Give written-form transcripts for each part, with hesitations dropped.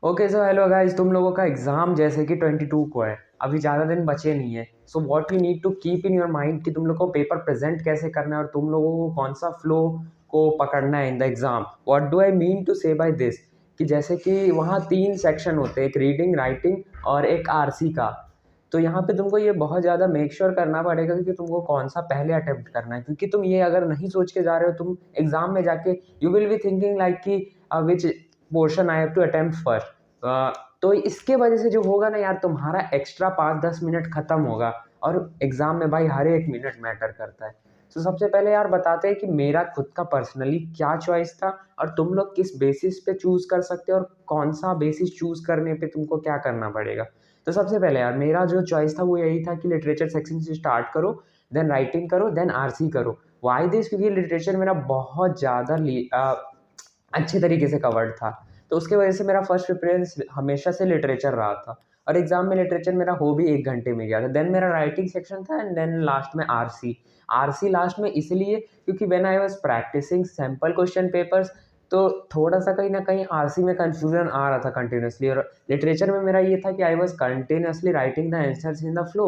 Okay so hello guys, तुम लोगों का एग्जाम जैसे कि 22 को है। अभी ज़्यादा दिन बचे नहीं है। So what you need to keep in your mind कि तुम लोग को पेपर प्रेजेंट कैसे करना है और तुम लोगों को कौन सा फ्लो को पकड़ना है in the exam. What do I mean to say by this कि जैसे कि वहाँ 3 सेक्शन होते हैं, एक रीडिंग, राइटिंग और एक आरसी का। तो यहाँ पे तुमको ये बहुत ज़्यादा मेक श्योर करना पड़ेगा कि तुमको कौन सा पहले अटेम्प्ट करना है, क्योंकि तुम ये अगर नहीं सोच के जा रहे हो, तुम एग्जाम में जाके you will be thinking like कि which portion I have to attempt first. तो इसके वजह से जो होगा ना यार, तुम्हारा एक्स्ट्रा 5-10 मिनट खत्म होगा। और एग्जाम में भाई हर एक मिनट मैटर करता है। तो सबसे पहले यार बताते हैं कि मेरा खुद का पर्सनली क्या चॉइस था और तुम लोग किस बेसिस पे चूज कर सकते हो और कौन सा बेसिस चूज करने पे तुमको क्या करना पड़ेगा। तो सबसे पहले यार मेरा जो चॉइस था वो यही था कि लिटरेचर सेक्शन से स्टार्ट करो, देन राइटिंग करो, देन आरसी करो। Why this? क्योंकि लिटरेचर मेरा बहुत ज़्यादा अच्छे तरीके से कवर्ड था। तो उसके वजह से मेरा फर्स्ट प्रेफरेंस हमेशा से लिटरेचर रहा था। और एग्जाम में लिटरेचर मेरा हो भी 1 घंटे में गया था। देन मेरा राइटिंग सेक्शन था एंड देन लास्ट में आरसी। आरसी लास्ट में इसलिए क्योंकि when I was practicing sample question papers, तो थोड़ा सा कहीं ना कहीं आरसी में कंफ्यूजन आ रहा था कंटिन्यूसली। और लिटरेचर में मेरा ये था कि I was continuously writing the answers in the flow.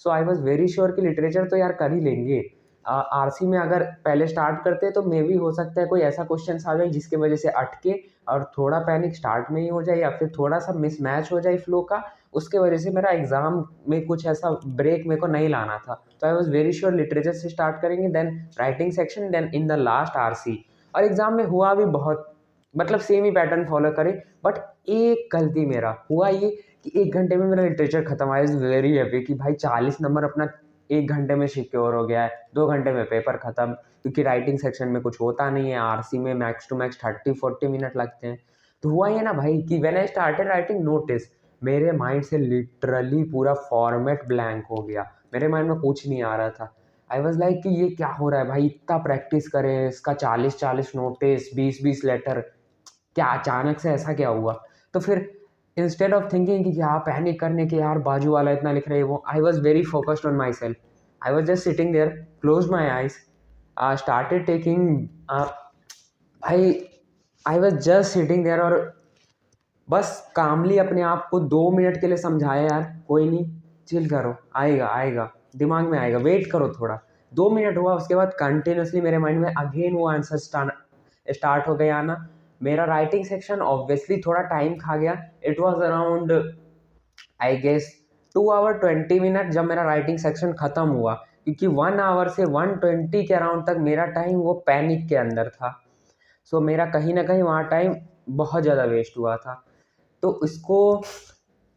So I was very sure कि लिटरेचर तो यार कर ही लेंगे। आरसी में अगर पहले स्टार्ट करते तो मे भी हो सकता है कोई ऐसा क्वेश्चन आ जाए जिसकी वजह से अटके और थोड़ा पैनिक स्टार्ट में ही हो जाए या फिर थोड़ा सा मिसमैच हो जाए फ्लो का। उसके वजह से मेरा एग्जाम में कुछ ऐसा ब्रेक मेरे को नहीं लाना था। तो I was very sure literature से स्टार्ट करेंगे, then writing section, then in the last RC. और एग्जाम में हुआ भी बहुत, मतलब सेम ही पैटर्न फॉलो करे। बट एक गलती मेरा हुआ ये कि 1 घंटे में मेरा लिटरेचर खत्म। आई इज वेरी हैप्पी कि भाई 40 नंबर अपना 1 घंटे में सिक्योर हो गया है, 2 घंटे में पेपर खत्म। क्योंकि राइटिंग सेक्शन में कुछ होता नहीं है, आरसी में मैक्स टू मैक्स 30-40 मिनट लगते हैं। तो हुआ ये ना भाई कि when I started writing notice, मेरे माइंड से लिटरली पूरा फॉर्मेट ब्लैंक हो गया। मेरे माइंड में कुछ नहीं आ रहा था। आई वॉज लाइक कि ये क्या हो रहा है भाई, इतना प्रैक्टिस करें, इसका 40-40 नोटिस, 20-20 लेटर, क्या अचानक से ऐसा क्या हुआ। तो फिर इंस्टेड ऑफ थिंकिंग कि क्या पैनिक करने के यार बाजू वाला इतना लिख रहे हैं, वो I was very focused on myself. I was just sitting there, close my eyes, started taking, भाई I was just sitting there और बस कामली अपने आप को 2 मिनट के लिए समझाया यार कोई नहीं, चिल करो, आएगा आएगा, दिमाग में आएगा, वेट करो थोड़ा। 2 मिनट हुआ, उसके बाद कंटिन्यूसली मेरे माइंड में अगेन वो आंसर स्टार्ट हो गया आना। मेरा राइटिंग सेक्शन ऑब्वियसली थोड़ा टाइम खा गया। It was around I guess 2 hour 20 minute जब मेरा राइटिंग सेक्शन खत्म हुआ, क्योंकि 1 आवर से 120 के अराउंड तक मेरा टाइम वो पैनिक के अंदर था। सो मेरा कहीं ना कहीं वहाँ टाइम बहुत ज़्यादा वेस्ट हुआ था। तो इसको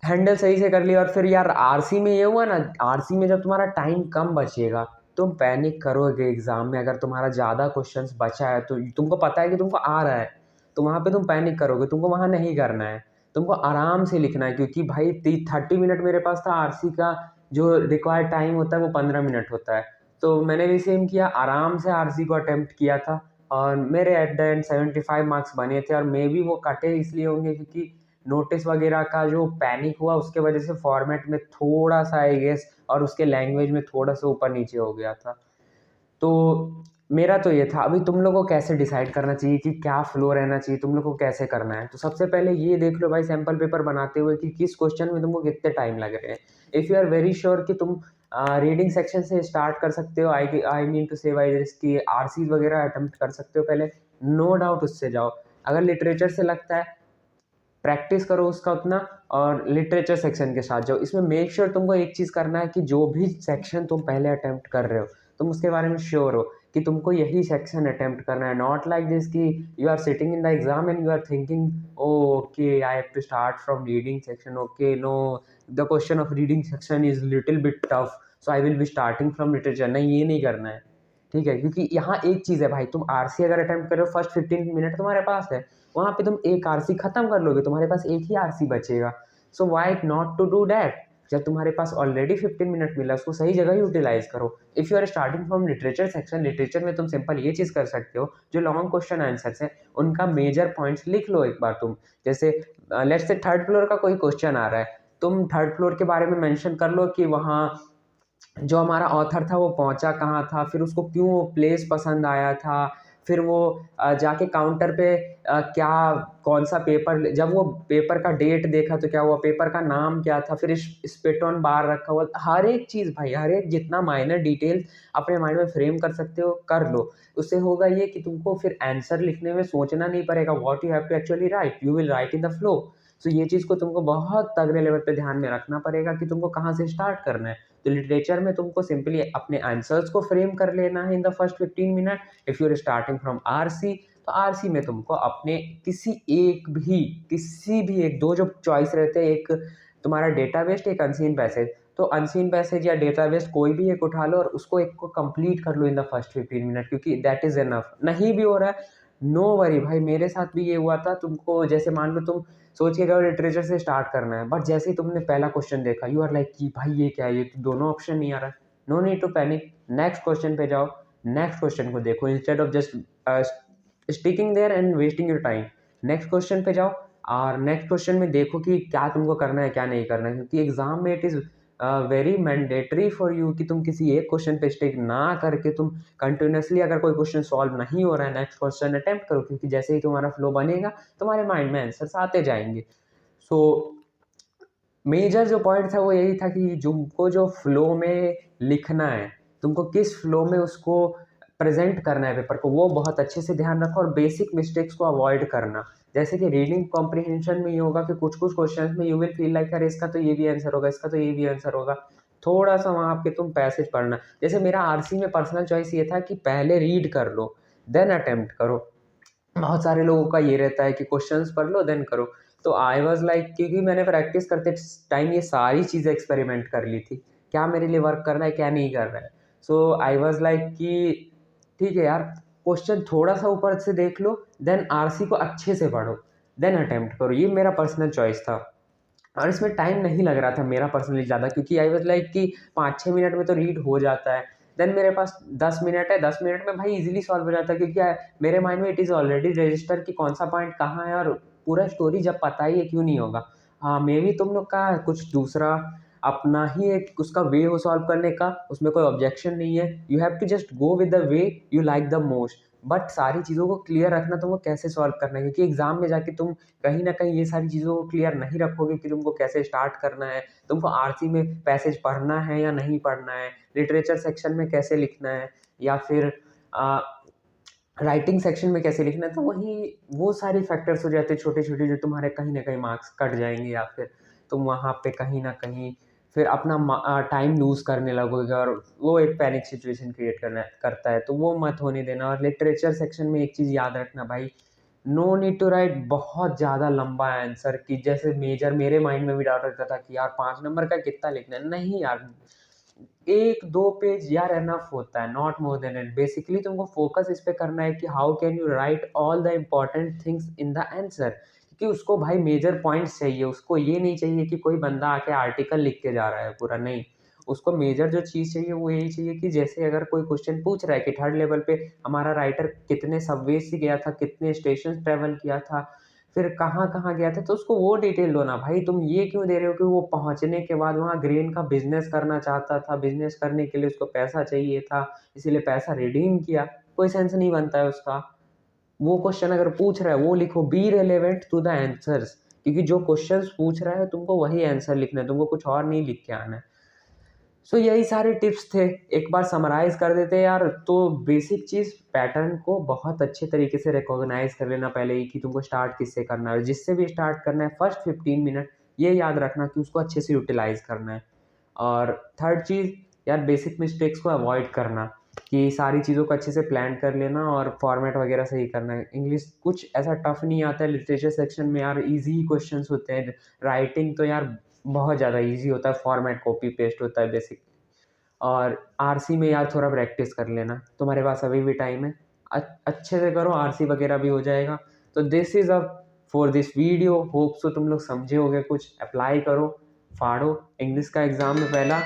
हैंडल सही से कर लिया। और फिर यार आरसी में ये हुआ ना, आरसी में जब तुम्हारा टाइम कम बचेगा, तुम पैनिक करोगे एग्जाम में। अगर तुम्हारा ज़्यादा क्वेश्चंस बचा है तो तुमको पता है कि तुमको आ रहा है, तो वहाँ पे तुम पैनिक करोगे। तुमको वहाँ नहीं करना है, तुमको आराम से लिखना है। क्योंकि भाई 30 मिनट मेरे पास था, आरसी का जो रिक्वायर्ड टाइम होता है वो 15 मिनट होता है। तो मैंने भी सेम किया, आराम से आरसी को अटेम्प्ट किया था। और मेरे एट द एंड 75 मार्क्स बने थे। और मे बी वो कटे इसलिए होंगे क्योंकि नोटिस वगैरह का जो पैनिक हुआ उसके वजह से फॉर्मेट में थोड़ा सा आई गेस, और उसके लैंग्वेज में थोड़ा सा ऊपर नीचे हो गया था। तो मेरा तो ये था। अभी तुम लोगों को कैसे डिसाइड करना चाहिए कि क्या फ्लो रहना चाहिए, तुम लोग को कैसे करना है। तो सबसे पहले ये देख लो भाई सैम्पल पेपर बनाते हुए कि किस क्वेश्चन में तुमको कितने टाइम लग रहे हैं। If you are very sure कि तुम रीडिंग सेक्शन से स्टार्ट कर सकते हो, I mean to say by this कि आरसी वगैरह अटेम्प्ट कर सकते हो पहले, नो डाउट उससे जाओ। अगर लिटरेचर से लगता है, प्रैक्टिस करो उसका उतना, और लिटरेचर सेक्शन के साथ जाओ। इसमें मेक श्योर तुमको एक चीज़ करना है कि जो भी सेक्शन तुम पहले अटेम्प्ट कर रहे हो, तुम उसके बारे में श्योर हो कि तुमको यही सेक्शन अटेम्प्ट करना है। नॉट लाइक दिस कि you are sitting in the exam and you are thinking okay I have to start from reading section, okay no the question of reading section is little bit tough, so I will be starting from literature. नहीं, ये नहीं करना है, ठीक है। क्योंकि यहाँ एक चीज़ है भाई, तुम आरसी अगर अटेम्प्ट कर रहे हो, फर्स्ट 15 मिनट तुम्हारे पास है, वहाँ पे तुम एक आरसी खत्म कर लोगे, तुम्हारे पास एक ही आरसी बचेगा। So why not to do that? जब तुम्हारे पास ऑलरेडी 15 मिनट मिला, उसको सही जगह यूटिलाइज करो। If you are starting from literature section, literature में तुम सिंपल ये चीज़ कर सकते हो, जो लॉन्ग क्वेश्चन आंसर्स हैं उनका मेजर पॉइंट्स लिख लो एक बार तुम। जैसे लेट्स से थर्ड फ्लोर का कोई क्वेश्चन आ रहा है, तुम थर्ड फ्लोर के बारे में मेंशन कर लो कि वहाँ जो हमारा ऑथर था वो पहुंचा कहाँ था, फिर उसको क्यों प्लेस पसंद आया था, फिर वो जाके काउंटर पे क्या कौन सा पेपर, जब वो पेपर का डेट देखा तो क्या हुआ, पेपर का नाम क्या था, फिर स्पिट ऑन बार रखा हुआ, हर एक चीज़ भाई, हर एक जितना माइनर डिटेल अपने माइंड में फ्रेम कर सकते हो कर लो। उससे होगा ये कि तुमको फिर आंसर लिखने में सोचना नहीं पड़ेगा, what you have to actually write, you will write in the flow. So ये चीज़ को तुमको बहुत तगड़े लेवल पे ध्यान में रखना पड़ेगा कि तुमको कहाँ से स्टार्ट करना है। तो लिटरेचर में तुमको सिंपली अपने आंसर्स को फ्रेम कर लेना है in the first 15 minute. If you are starting from RC, तो आरसी में तुमको अपने किसी भी एक दो जो चॉइस रहते हैं, एक तुम्हारा डेटाबेस, एक अनसीन पैसेज। तो अनसीन पैसेज या डेटाबेस कोई भी एक उठा लो और उसको एक को कंप्लीट कर लो इन द फर्स्ट 15 मिनट, क्योंकि दैट इज एनफ। नहीं भी हो रहा है, नो वरी भाई, मेरे साथ भी ये हुआ था। तुमको जैसे मान लो तुम सोच के गए लिटरेचर से स्टार्ट करना है, बट जैसे ही तुमने पहला क्वेश्चन देखा, यू आर लाइक कि भाई ये क्या है, ये तो दोनों ऑप्शन नहीं आ रहा है। No need to panic, next question पे जाओ, नेक्स्ट क्वेश्चन को देखो, instead of just sticking there and wasting your time. Next question पे जाओ और नेक्स्ट क्वेश्चन में देखो कि क्या तुमको करना है क्या नहीं करना है, क्योंकि एग्जाम में it is very mandatory for you कि तुम किसी एक क्वेश्चन पे स्टिक ना करके तुम कंटिन्यूसली, अगर कोई क्वेश्चन सॉल्व नहीं हो रहा है, नेक्स्ट क्वेश्चन अटेम्प्ट करो, क्योंकि जैसे ही तुम्हारा फ्लो बनेगा तुम्हारे माइंड में आंसर्स आते जाएंगे। सो मेजर जो पॉइंट था वो यही था कि तुमको जो फ्लो में लिखना है, तुमको किस फ्लो में उसको प्रेजेंट करना है पेपर को, वो बहुत अच्छे से ध्यान रखो और बेसिक मिस्टेक्स को अवॉइड करना। जैसे कि रीडिंग कॉम्प्रिहेंशन में ये होगा कि कुछ कुछ क्वेश्चंस में यू विल फील लाइक यार इसका तो ये भी आंसर होगा, इसका तो ये भी आंसर होगा, थोड़ा सा वहाँ पे तुम पैसेज पढ़ना। जैसे मेरा आरसी में पर्सनल चॉइस ये था कि पहले रीड कर लो देन अटेम्प्ट करो। बहुत सारे लोगों का ये रहता है कि क्वेश्चंस पढ़ लो देन करो। तो आई वाज लाइक, क्योंकि मैंने प्रैक्टिस करते टाइम ये सारी चीज़ें एक्सपेरिमेंट कर ली थी, क्या मेरे लिए वर्क कर रहा है क्या नहीं कर रहा है। सो आई वाज लाइक कि ठीक है यार, क्वेश्चन थोड़ा सा ऊपर से देख लो, देन आरसी को अच्छे से पढ़ो, देन अटेम्प्ट करो। ये मेरा पर्सनल चॉइस था और इसमें टाइम नहीं लग रहा था मेरा पर्सनली ज़्यादा, क्योंकि आई वाज लाइक कि 5-6 मिनट में तो रीड हो जाता है। देन मेरे पास 10 मिनट है, 10 मिनट में भाई इजीली सॉल्व हो जाता है, क्योंकि मेरे माइंड में इट इज़ ऑलरेडी रजिस्टर कि कौन सा पॉइंट कहाँ है, और पूरा स्टोरी जब पता ही है क्यों नहीं होगा। हाँ, मे भी तुम लोग का कुछ दूसरा अपना ही एक उसका वे हो सॉल्व करने का, उसमें कोई ऑब्जेक्शन नहीं है। You have to just go with the way you like the most, but सारी चीज़ों को क्लियर रखना तुमको कैसे सॉल्व करना है, क्योंकि एग्जाम में जाके तुम कहीं ना कहीं ये सारी चीज़ों को क्लियर नहीं रखोगे कि तुमको कैसे स्टार्ट करना है, तुमको आरसी में पैसेज पढ़ना है या नहीं पढ़ना है, लिटरेचर सेक्शन में कैसे लिखना है, या फिर राइटिंग सेक्शन में कैसे लिखना है। तो वही वो सारी फैक्टर्स हो जाते हैं छोटे छोटे, जो तुम्हारे कहीं ना कहीं मार्क्स कट जाएंगे, या फिर तुम वहाँ पे कहीं ना कहीं फिर अपना टाइम लूज़ करने लगोगे, और वो एक पैनिक सिचुएशन क्रिएट करता है। तो वो मत होने देना। और लिटरेचर सेक्शन में एक चीज़ याद रखना भाई, नो नीड टू राइट बहुत ज़्यादा लंबा आंसर, कि जैसे मेजर मेरे माइंड में भी डाउट रहता था कि यार 5 नंबर का कितना लिखना है। नहीं यार, 1-2 पेज यार एनफ होता है, not more than it. Basically तुमको फोकस इस पे करना है कि how can you right all the important things in the answer, क्योंकि उसको भाई मेजर पॉइंट्स चाहिए, उसको ये नहीं चाहिए कि कोई बंदा आके आर्टिकल लिख के जा रहा है पूरा, नहीं। उसको मेजर जो चीज़ चाहिए वो यही चाहिए कि जैसे अगर कोई क्वेश्चन पूछ रहा है कि थर्ड लेवल पे हमारा राइटर कितने सबवे से गया था, कितने स्टेशन ट्रेवल किया था, फिर कहाँ-कहाँ गया था, तो उसको वो डिटेल दो ना भाई। तुम ये क्यों दे रहे हो कि वो पहुँचने के बाद वहाँ ग्रेन का बिज़नेस करना चाहता था, बिज़नेस करने के लिए उसको पैसा चाहिए था, इसीलिए पैसा रिडीम किया, कोई सेंस नहीं बनता है उसका। वो क्वेश्चन अगर पूछ रहा है वो लिखो, be relevant to the answers, क्योंकि जो क्वेश्चंस पूछ रहा है तुमको वही आंसर लिखना है, तुमको कुछ और नहीं लिख के आना है। सो यही सारे टिप्स थे, एक बार समराइज कर देते यार। तो बेसिक चीज़ पैटर्न को बहुत अच्छे तरीके से रिकॉग्नाइज कर लेना पहले ही, कि तुमको स्टार्ट किससे करना है, जिससे भी स्टार्ट करना है फर्स्ट 15 मिनट ये याद रखना कि उसको अच्छे से यूटिलाइज करना है। और थर्ड चीज़ यार, बेसिक मिस्टेक्स को अवॉइड करना, कि सारी चीज़ों को अच्छे से प्लान कर लेना और फॉर्मेट वगैरह सही करना है। इंग्लिश कुछ ऐसा टफ नहीं आता है, लिटरेचर सेक्शन में यार इजी ही क्वेश्चंस होते हैं। राइटिंग तो यार बहुत ज़्यादा इजी होता है, फॉर्मेट कॉपी पेस्ट होता है बेसिक। और आरसी में यार थोड़ा प्रैक्टिस कर लेना, तुम्हारे पास अभी भी टाइम है, अच्छे से करो, आरसी वगैरह भी हो जाएगा। तो this is a for this video, hope so तुम लोग समझे होगे, कुछ अप्लाई करो, फाड़ो। इंग्लिश का एग्ज़ाम में पहला